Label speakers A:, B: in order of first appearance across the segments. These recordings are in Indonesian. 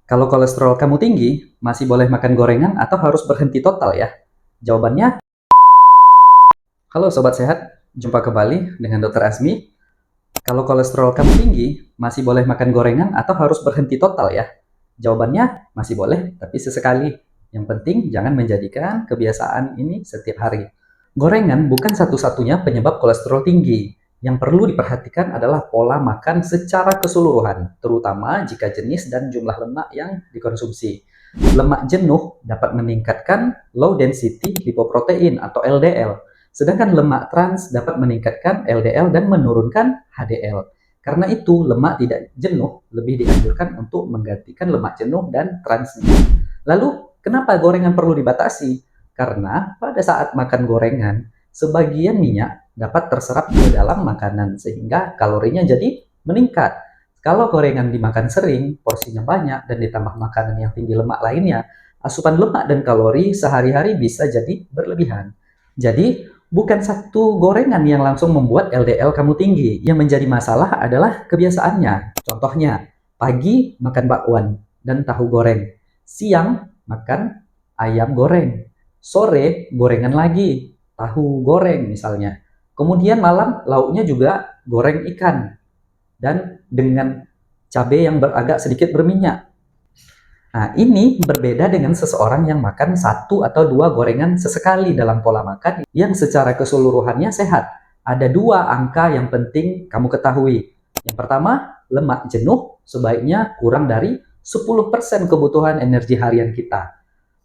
A: Kalau kolesterol kamu tinggi, masih boleh makan gorengan atau harus berhenti total ya? Jawabannya, halo Sobat Sehat, jumpa kembali dengan Dr. Azmi. Kalau kolesterol kamu tinggi, masih boleh makan gorengan atau harus berhenti total ya? Jawabannya, masih boleh, tapi sesekali. Yang penting jangan menjadikan kebiasaan ini setiap hari. Gorengan bukan satu-satunya penyebab kolesterol tinggi. Yang perlu diperhatikan adalah pola makan secara keseluruhan, terutama jika jenis dan jumlah lemak yang dikonsumsi. Lemak jenuh dapat meningkatkan low density lipoprotein atau LDL, sedangkan lemak trans dapat meningkatkan LDL dan menurunkan HDL. Karena itu, lemak tidak jenuh lebih dianjurkan untuk menggantikan lemak jenuh dan transnya. Lalu, kenapa gorengan perlu dibatasi? Karena pada saat makan gorengan, sebagian minyak dapat terserap ke dalam makanan sehingga kalorinya jadi meningkat. Kalau gorengan dimakan sering, porsinya banyak, dan ditambah makanan yang tinggi lemak lainnya, asupan lemak dan kalori sehari-hari bisa jadi berlebihan. Jadi, bukan satu gorengan yang langsung membuat LDL kamu tinggi. Yang menjadi masalah adalah kebiasaannya. Contohnya, pagi makan bakwan dan tahu goreng. Siang makan ayam goreng. Sore gorengan lagi, tahu goreng misalnya. Kemudian malam lauknya juga goreng ikan. Dan dengan cabai yang agak sedikit berminyak. Nah, ini berbeda dengan seseorang yang makan satu atau dua gorengan sesekali dalam pola makan yang secara keseluruhannya sehat. Ada dua angka yang penting kamu ketahui. Yang pertama, lemak jenuh sebaiknya kurang dari 10% kebutuhan energi harian kita.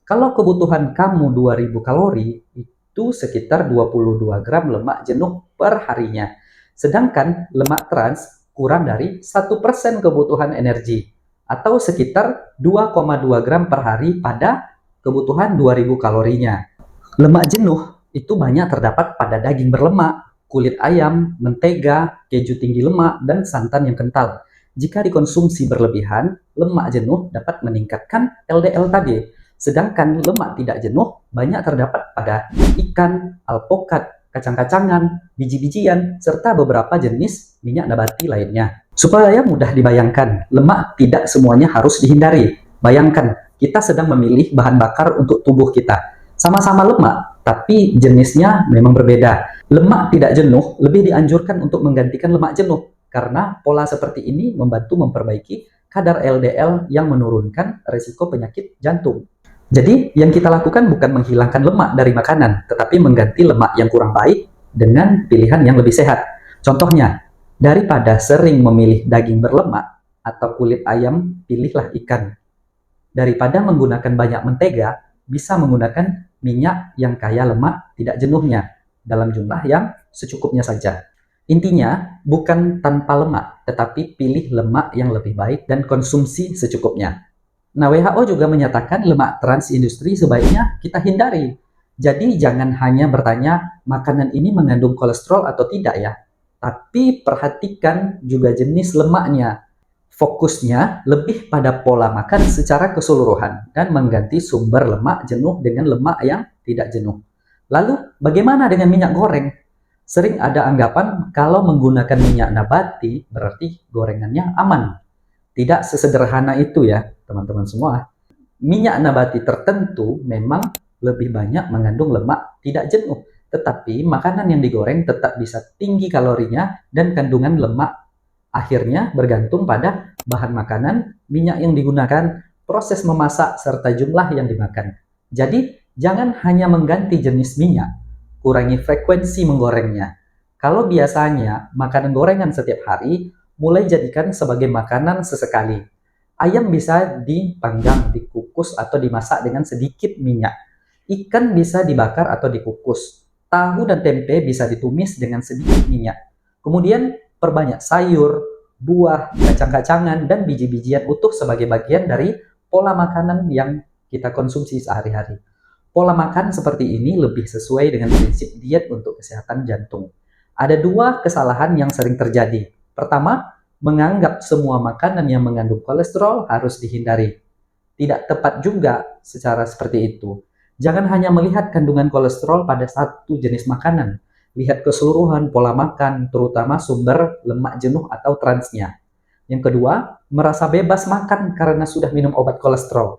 A: Kalau kebutuhan kamu 2000 kalori, itu sekitar 22 gram lemak jenuh per harinya. Sedangkan lemak trans kurang dari 1% kebutuhan energi, atau sekitar 2,2 gram per hari pada kebutuhan 2000 kalorinya. Lemak jenuh itu banyak terdapat pada daging berlemak, kulit ayam, mentega, keju tinggi lemak, dan santan yang kental. Jika dikonsumsi berlebihan, lemak jenuh dapat meningkatkan LDL tadi. Sedangkan lemak tidak jenuh banyak terdapat pada ikan, alpukat, kacang-kacangan, biji-bijian, serta beberapa jenis minyak nabati lainnya. Supaya mudah dibayangkan, lemak tidak semuanya harus dihindari. Bayangkan, kita sedang memilih bahan bakar untuk tubuh kita. Sama-sama lemak, tapi jenisnya memang berbeda. Lemak tidak jenuh lebih dianjurkan untuk menggantikan lemak jenuh, karena pola seperti ini membantu memperbaiki kadar LDL yang menurunkan risiko penyakit jantung. Jadi, yang kita lakukan bukan menghilangkan lemak dari makanan, tetapi mengganti lemak yang kurang baik dengan pilihan yang lebih sehat. Contohnya, daripada sering memilih daging berlemak atau kulit ayam, pilihlah ikan. Daripada menggunakan banyak mentega, bisa menggunakan minyak yang kaya lemak tidak jenuhnya, dalam jumlah yang secukupnya saja. Intinya, bukan tanpa lemak, tetapi pilih lemak yang lebih baik dan konsumsi secukupnya. Nah, WHO juga menyatakan lemak trans industri sebaiknya kita hindari. Jadi jangan hanya bertanya makanan ini mengandung kolesterol atau tidak ya, tapi perhatikan juga jenis lemaknya. Fokusnya lebih pada pola makan secara keseluruhan dan mengganti sumber lemak jenuh dengan lemak yang tidak jenuh. Lalu, bagaimana dengan minyak goreng? Sering ada anggapan kalau menggunakan minyak nabati berarti gorengannya aman. Tidak sesederhana itu ya, teman-teman semua. Minyak nabati tertentu memang lebih banyak mengandung lemak tidak jenuh, tetapi makanan yang digoreng tetap bisa tinggi kalorinya dan kandungan lemak. Akhirnya bergantung pada bahan makanan, minyak yang digunakan, proses memasak, serta jumlah yang dimakan. Jadi, jangan hanya mengganti jenis minyak, kurangi frekuensi menggorengnya. Kalau biasanya makanan gorengan setiap hari, mulai jadikan sebagai makanan sesekali. Ayam bisa dipanggang, dikukus, atau dimasak dengan sedikit minyak. Ikan bisa dibakar atau dikukus. Tahu dan tempe bisa ditumis dengan sedikit minyak. Kemudian perbanyak sayur, buah, kacang-kacangan, dan biji-bijian utuh sebagai bagian dari pola makanan yang kita konsumsi sehari-hari. Pola makan seperti ini lebih sesuai dengan prinsip diet untuk kesehatan jantung. Ada dua kesalahan yang sering terjadi. Pertama, menganggap semua makanan yang mengandung kolesterol harus dihindari. Tidak tepat juga secara seperti itu. Jangan hanya melihat kandungan kolesterol pada satu jenis makanan. Lihat keseluruhan pola makan, terutama sumber lemak jenuh atau transnya. Yang kedua, merasa bebas makan karena sudah minum obat kolesterol.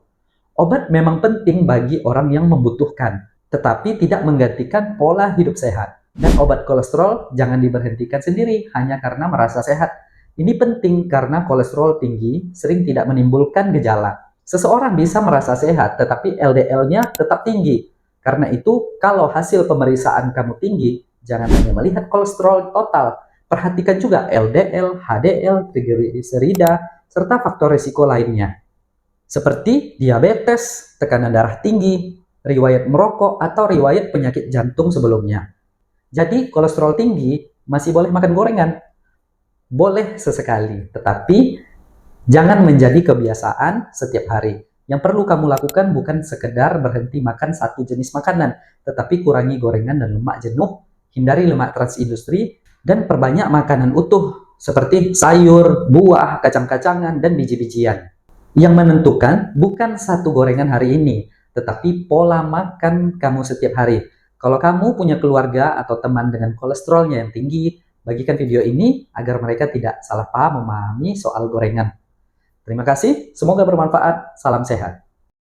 A: Obat memang penting bagi orang yang membutuhkan, tetapi tidak menggantikan pola hidup sehat. Dan obat kolesterol jangan diberhentikan sendiri hanya karena merasa sehat. Ini penting karena kolesterol tinggi sering tidak menimbulkan gejala. Seseorang bisa merasa sehat, tetapi LDL-nya tetap tinggi. Karena itu, kalau hasil pemeriksaan kamu tinggi, jangan hanya melihat kolesterol total, perhatikan juga LDL, HDL, trigliserida, serta faktor risiko lainnya. Seperti diabetes, tekanan darah tinggi, riwayat merokok, atau riwayat penyakit jantung sebelumnya. Jadi, kolesterol tinggi masih boleh makan gorengan. Boleh sesekali, tetapi jangan menjadi kebiasaan setiap hari. Yang perlu kamu lakukan bukan sekedar berhenti makan satu jenis makanan, tetapi kurangi gorengan dan lemak jenuh, hindari lemak trans industri, dan perbanyak makanan utuh seperti sayur, buah, kacang-kacangan, dan biji-bijian. Yang menentukan bukan satu gorengan hari ini, tetapi pola makan kamu setiap hari. Kalau kamu punya keluarga atau teman dengan kolesterolnya yang tinggi, bagikan video ini agar mereka tidak salah paham memahami soal gorengan. Terima kasih, semoga bermanfaat. Salam sehat.